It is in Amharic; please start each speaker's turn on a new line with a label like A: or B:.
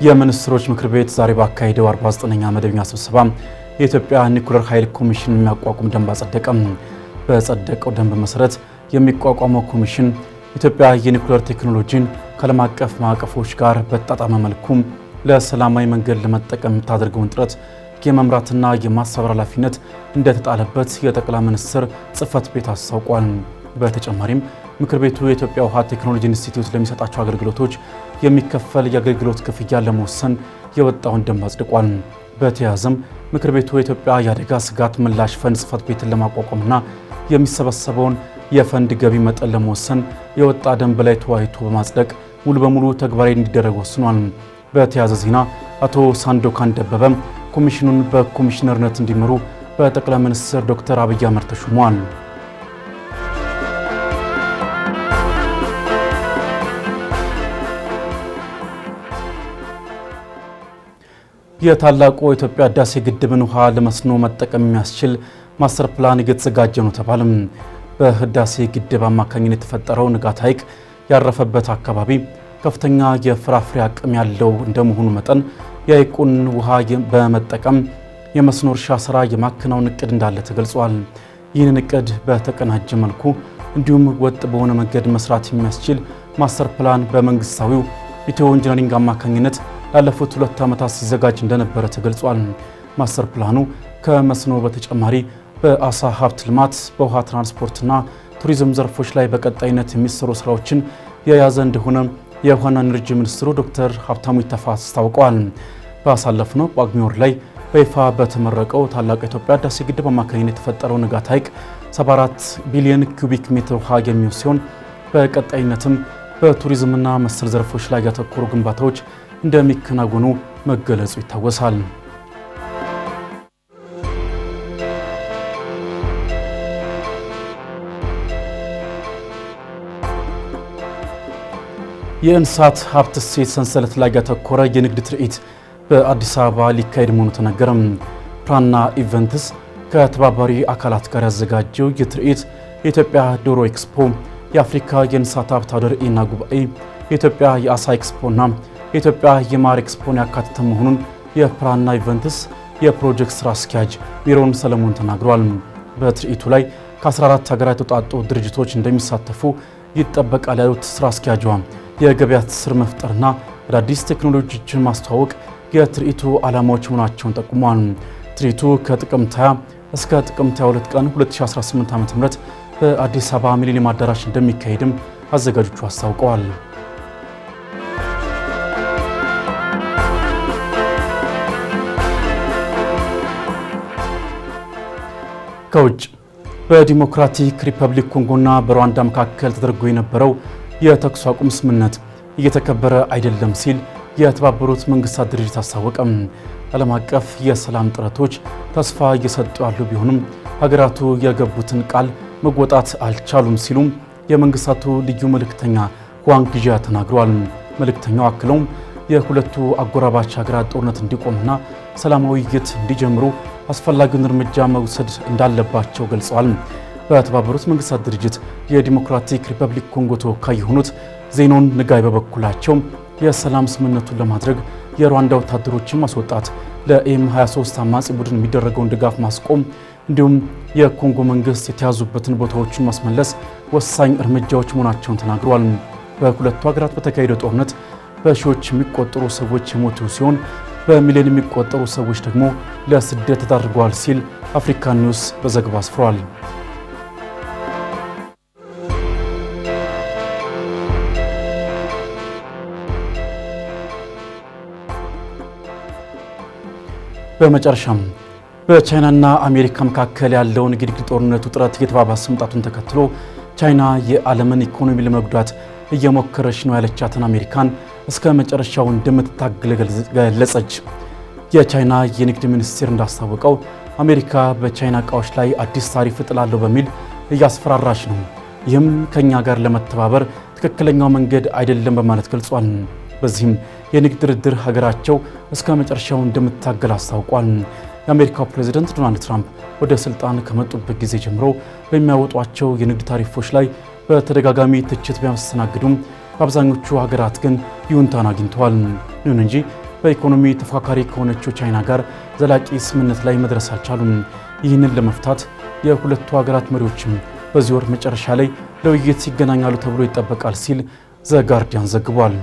A: የሚኒስትሮች ምክር ቤት ዛሬ ባካሄደው 49ኛ መደበኛ ስብሰባ የኢትዮጵያ ኒኩሌር ኃይል ኮሚሽን የሚያቋቁም ደንብ አጸደቀም። በጸደቀው ደንብ መሰረት የሚቋቋመው ኮሚሽን ኢትዮጵያ የኒኩሌር ቴክኖሎጂን ከዓለም አቀፍ ማዕቀፎች ጋር በተጣጣመ መልኩ ለሰላማዊ መንገድ ለመጠቀም የምታደርገውን ጥረት የመምራትና የማስተባበር ኃላፊነት እንደተጣለበት የጠቅላይ ሚኒስትር ጽሕፈት ቤት አስታውቋል። በተጨማሪም ምክር ቤቱ የኢትዮጵያ ውሃ ቴክኖሎጂ ኢንስቲትዩት ለሚሰጣቸው አገልግሎቶች የሚከፈል የአገልግሎት ክፍያ ለመወሰን የወጣውን ደንብ አጽድቋል። በተያያዘም ምክር ቤቱ የኢትዮጵያ የአደጋ ስጋት ምላሽ ፈንድ ጽሕፈት ቤትን ለማቋቋምና የሚሰበሰበውን የፈንድ ገቢ መጠን ለመወሰን የወጣ ደንብ ላይ ተወያይቶ በማጽደቅ ሙሉ በሙሉ ተግባራዊ እንዲደረግ ወስኗል። በተያያዘ ዜና አቶ ሳንዶካን ደበበ ኮሚሽኑን በኮሚሽነርነት እንዲመሩ በጠቅላይ ሚኒስትር ዶክተር አብይ አህመድ ተሾመዋል። የታላቁ የኢትዮጵያ ህዳሴ ግድብን ውሃ ለመስኖ መጠቀም የሚያስችል ማስተር ፕላን እየተዘጋጀ ነው ተባለም። በህዳሴ ግድብ አማካኝነት የተፈጠረው ንጋት ሐይቅ ያረፈበት አካባቢ ከፍተኛ የፍራፍሬ አቅም ያለው እንደመሆኑ መጠን የሐይቁን ውሃ በመጠቀም የመስኖ እርሻ ስራ የማከናወን እቅድ እንዳለ ተገልጿል። ይህንን እቅድ በተቀናጀ መልኩ እንዲሁም ወጥ በሆነ መንገድ መስራት የሚያስችል ማስተር ፕላን በመንግስታዊው ኢትዮ ኢንጂነሪንግ አማካኝነት ላለፉት 2 ዓመታት ሲዘጋጅ እንደነበረ ተገልጿል። ማስተር ፕላኑ ከመስኖ በተጨማሪ በአሳ ሀብት ልማት፣ በውሃ ትራንስፖርትና ቱሪዝም ዘርፎች ላይ በቀጣይነት የሚሰሩ ስራዎችን የያዘ እንደሆነ የውሃና ኢነርጂ ሚኒስትሩ ዶክተር ሀብታሙ ኢተፋ አስታውቀዋል። ባሳለፍነው ጳጉሜ ወር ላይ በይፋ በተመረቀው ታላቁ የኢትዮጵያ ህዳሴ ግድብ አማካኝነት የተፈጠረው ንጋት ሐይቅ 74 ቢሊዮን ኩቢክ ሜትር ውሃ የሚይዝ ሲሆን በቀጣይነትም በቱሪዝምና መሰል ዘርፎች ላይ ያተኮሩ ግንባታዎች እንደሚከናወኑ መገለጹ ይታወሳል። የእንስሳት ሀብት እሴት ሰንሰለት ላይ ያተኮረ የንግድ ትርኢት በአዲስ አበባ ሊካሄድ መሆኑ ተነገረም። ፕራና ኢቨንትስ ከተባባሪ አካላት ጋር ያዘጋጀው የትርኢት የኢትዮጵያ ዶሮ ኤክስፖ፣ የአፍሪካ የእንስሳት ሀብት አውደ ርዕይና ጉባኤ፣ የኢትዮጵያ የአሳ ኤክስፖና የኢትዮጵያ የማር ኤክስፖን ያካተተ መሆኑን የፕራና ኢቨንትስ የፕሮጀክት ስራ አስኪያጅ ሚሮን ሰለሞን ተናግሯል። በትርኢቱ ላይ ከ14 ሀገራት የተውጣጡ ድርጅቶች እንደሚሳተፉ ይጠበቃል ያሉት ስራ አስኪያጇ የገበያ ትስስር መፍጠርና አዳዲስ ቴክኖሎጂዎችን ማስተዋወቅ የትርኢቱ ዓላማዎች መሆናቸውን ጠቁሟል። ትርኢቱ ከጥቅምት 20 እስከ ጥቅምት 22 ቀን 2018 ዓ.ም በአዲስ አበባ ሚሊኒየም አዳራሽ እንደሚካሄድም አዘጋጆቹ አስታውቀዋል። ከውጭ በዲሞክራቲክ ሪፐብሊክ ኮንጎና በሩዋንዳ መካከል ተደርጎ የነበረው የተኩስ አቁም ስምምነት እየተከበረ አይደለም ሲል የተባበሩት መንግስታት ድርጅት አስታወቀም። ዓለም አቀፍ የሰላም ጥረቶች ተስፋ እየሰጡ ያሉ ቢሆንም ሀገራቱ የገቡትን ቃል መወጣት አልቻሉም ሲሉም የመንግስታቱ ልዩ መልእክተኛ ሁዋን ጊዣ ተናግረዋል። መልእክተኛው አክለውም የሁለቱ አጎራባች ሀገራት ጦርነት እንዲቆምና ሰላማዊ ውይይት እንዲጀምሩ አስፈላጊውን እርምጃ መውሰድ እንዳለባቸው ገልጸዋል። በተባበሩት መንግስታት ድርጅት የዲሞክራቲክ ሪፐብሊክ ኮንጎ ተወካይ የሆኑት ዜኖን ንጋይ በበኩላቸው የሰላም ስምምነቱን ለማድረግ የሩዋንዳ ወታደሮችን ማስወጣት፣ ለኤም 23 አማጺ ቡድን የሚደረገውን ድጋፍ ማስቆም እንዲሁም የኮንጎ መንግስት የተያዙበትን ቦታዎችን ማስመለስ ወሳኝ እርምጃዎች መሆናቸውን ተናግረዋል። በሁለቱ ሀገራት በተካሄደው ጦርነት በሺዎች የሚቆጠሩ ሰዎች የሞቱ ሲሆን በሚሊዮን የሚቆጠሩ ሰዎች ደግሞ ለስደት ተዳርገዋል ሲል አፍሪካ ኒውስ በዘገባ አስፍሯል። በመጨረሻም በቻይናና አሜሪካ መካከል ያለውን የንግድ ጦርነት ውጥረት እየተባባሰ መምጣቱን ተከትሎ ቻይና የዓለምን ኢኮኖሚ ለመጉዳት እየሞከረች ነው ያለቻትን አሜሪካን እስከ መጨረሻው እንደምትታገል ገለጸች። የቻይና የንግድ ሚኒስቴር እንዳስታወቀው አሜሪካ በቻይና ዕቃዎች ላይ አዲስ ታሪፍ እጥላለሁ በሚል እያስፈራራች ነው፣ ይህም ከኛ ጋር ለመተባበር ትክክለኛው መንገድ አይደለም በማለት ገልጿል። በዚህም የንግድ ድርድር ሀገራቸው እስከ መጨረሻው እንደምትታገል አስታውቋል። የአሜሪካው ፕሬዝዳንት ዶናልድ ትራምፕ ወደ ስልጣን ከመጡበት ጊዜ ጀምሮ በሚያወጧቸው የንግድ ታሪፎች ላይ በተደጋጋሚ ትችት ቢያስተናግዱም በአብዛኞቹ ሀገራት ግን ይሁንታን አግኝተዋል። ይሁን እንጂ በኢኮኖሚ ተፎካካሪ ከሆነችው ቻይና ጋር ዘላቂ ስምምነት ላይ መድረስ አልቻሉም። ይህንን ለመፍታት የሁለቱ ሀገራት መሪዎችም በዚህ ወር መጨረሻ ላይ ለውይይት ይገናኛሉ ተብሎ ይጠበቃል ሲል ዘ ጋርዲያን ዘግቧል።